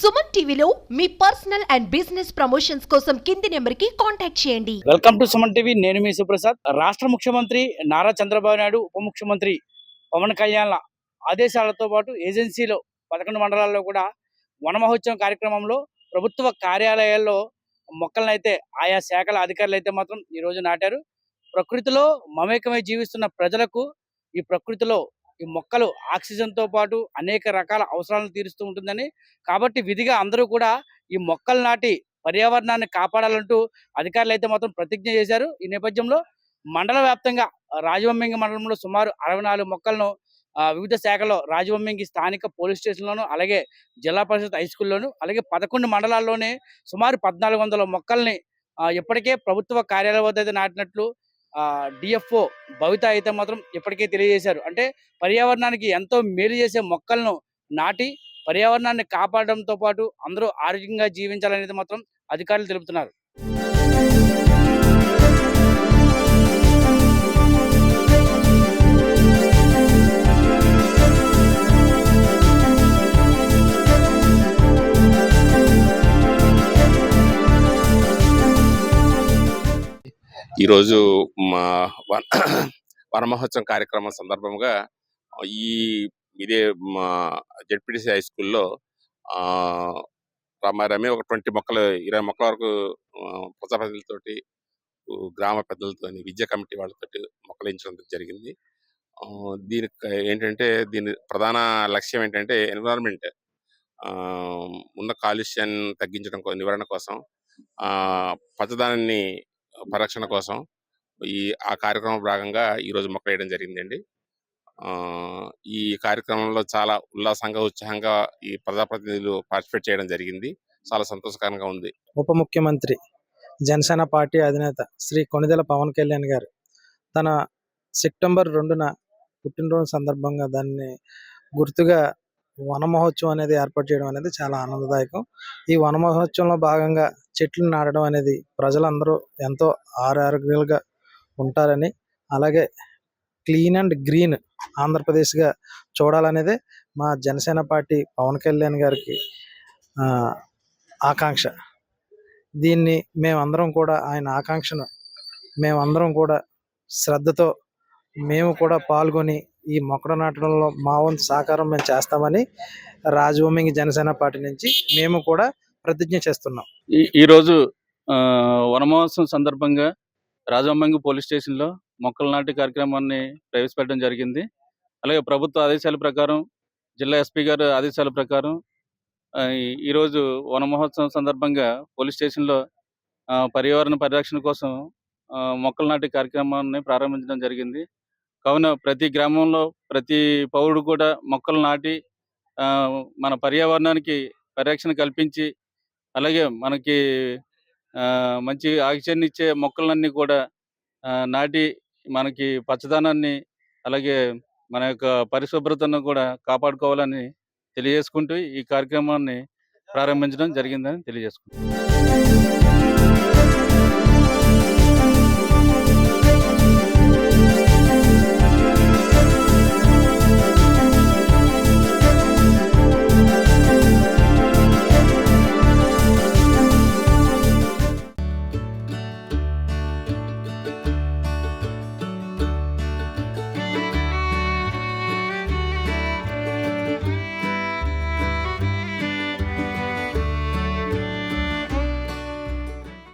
సుమన్ టీవీలో మీ personal and business promotions కోసం కింది నెంబర్కి కాంటాక్ట్ చేయండి. Welcome to Suman TV. నేను మీ సుప్రసాద్. రాష్ట్ర ముఖ్యమంత్రి నారా చంద్రబాబు నాయుడు, ఉప ముఖ్యమంత్రి పవన్ కళ్యాణ్ల ఆదేశాలతో పాటు ఏజెన్సీలో 11 మండలాల్లో కూడా వన మహోత్సవం కార్యక్రమంలో ప్రభుత్వ కార్యాలయాల్లో మొక్కలను అయితే ఆయా శాఖల అధికారులు అయితే మాత్రం ఈరోజు నాటారు. ప్రకృతిలో మమేకమై జీవిస్తున్న ప్రజలకు ఈ ప్రకృతిలో ఈ మొక్కలు ఆక్సిజన్తో పాటు అనేక రకాల అవసరాలను తీరుస్తూ ఉంటుందని, కాబట్టి విధిగా అందరూ కూడా ఈ మొక్కలు నాటి పర్యావరణాన్ని కాపాడాలంటూ అధికారులు అయితే మాత్రం ప్రతిజ్ఞ చేశారు. ఈ నేపథ్యంలో మండల వ్యాప్తంగా రాజవొమ్మింగి మండలంలో సుమారు 64 మొక్కలను వివిధ శాఖల్లో రాజవొమ్మింగి స్థానిక పోలీస్ స్టేషన్లోను, అలాగే జిల్లా పరిషత్ హై స్కూల్లోను, అలాగే 11 మండలాల్లోనే సుమారు 1400 మొక్కల్ని ఇప్పటికే ప్రభుత్వ కార్యాలయం వద్ద అయితే నాటినట్లు డిఎఫ్ఓ భవిత అయితే మాత్రం ఇప్పటికే తెలియజేశారు. అంటే పర్యావరణానికి ఎంతో మేలు చేసే మొక్కలను నాటి పర్యావరణాన్ని కాపాడడంతో పాటు అందరూ ఆరోగ్యంగా జీవించాలనేది మాత్రం అధికారులు తెలుపుతున్నారు. ఈరోజు మా వన మహోత్సవం కార్యక్రమం సందర్భంగా ఇదే మా జెడ్పీటీసీ హై స్కూల్లో రమ్మి ఒక 20 మొక్కలు 20 మొక్కల వరకు ప్రజాప్రతినిధులతోటి, గ్రామ పెద్దలతో, విద్యా కమిటీ వాళ్ళతో మొక్కలించడం జరిగింది. దీనికి ఏంటంటే దీని ప్రధాన లక్ష్యం ఏంటంటే ఎన్విరాన్మెంట్ ఉన్న కాలుష్యాన్ని తగ్గించడం నివారణ కోసం, పచ్చదనాన్ని పరిరక్షణ కోసం ఆ కార్యక్రమం భాగంగా ఈరోజు మొక్క వేయడం జరిగిందండి. ఈ కార్యక్రమంలో చాలా ఉల్లాసంగా, ఉత్సాహంగా ఈ ప్రజాప్రతినిధులు పార్టిసిపేట్ చేయడం జరిగింది. చాలా సంతోషకరంగా ఉంది. ఉప ముఖ్యమంత్రి, జనసేన పార్టీ అధినేత శ్రీ కొణిదెల పవన్ కళ్యాణ్ గారు తన సెప్టెంబర్ 2న పుట్టినరోజు సందర్భంగా దాన్ని గుర్తుగా వన మహోత్సవం అనేది ఏర్పాటు చేయడం అనేది చాలా ఆనందదాయకం. ఈ వన మహోత్సవంలో భాగంగా చెట్లు నాటడం అనేది ప్రజలందరూ ఎంతో ఆరోగ్యాలుగా ఉంటారని, అలాగే క్లీన్ అండ్ గ్రీన్ ఆంధ్రప్రదేశ్గా చూడాలనేదే మా జనసేన పార్టీ పవన్ కళ్యాణ్ గారికి ఆకాంక్ష. దీన్ని మేమందరం కూడా ఆయన ఆకాంక్షను మేమందరం కూడా శ్రద్ధతో మేము కూడా పాల్గొని ఈ మొక్కలు నాటడంలో మా వంతు సహకారం మేము చేస్తామని రాజవొమ్మింగి జనసేన పార్టీ నుంచి మేము కూడా ప్రతిజ్ఞ చేస్తున్నాం. ఈరోజు వన మహోత్సవం సందర్భంగా రాజవొమ్మింగి పోలీస్ స్టేషన్లో మొక్కలు నాటే కార్యక్రమాన్ని ప్రవేశపెట్టడం జరిగింది. అలాగే ప్రభుత్వ ఆదేశాల ప్రకారం, జిల్లా ఎస్పీ గారి ఆదేశాల ప్రకారం ఈరోజు వన మహోత్సవం సందర్భంగా పోలీస్ స్టేషన్లో పర్యావరణ పరిరక్షణ కోసం మొక్కలు నాటే కార్యక్రమాన్ని ప్రారంభించడం జరిగింది. కావున ప్రతి గ్రామంలో ప్రతి పౌరుడు కూడా మొక్కలు నాటి మన పర్యావరణానికి పరిరక్షణ కల్పించి, అలాగే మనకి మంచి ఆక్సిజన్ ఇచ్చే మొక్కలన్నీ కూడా నాటి మనకి పచ్చదనాన్ని, అలాగే మన యొక్క పరిశుభ్రతను కూడా కాపాడుకోవాలని తెలియజేసుకుంటూ ఈ కార్యక్రమాన్ని ప్రారంభించడం జరిగిందని తెలియజేసుకుంటాం.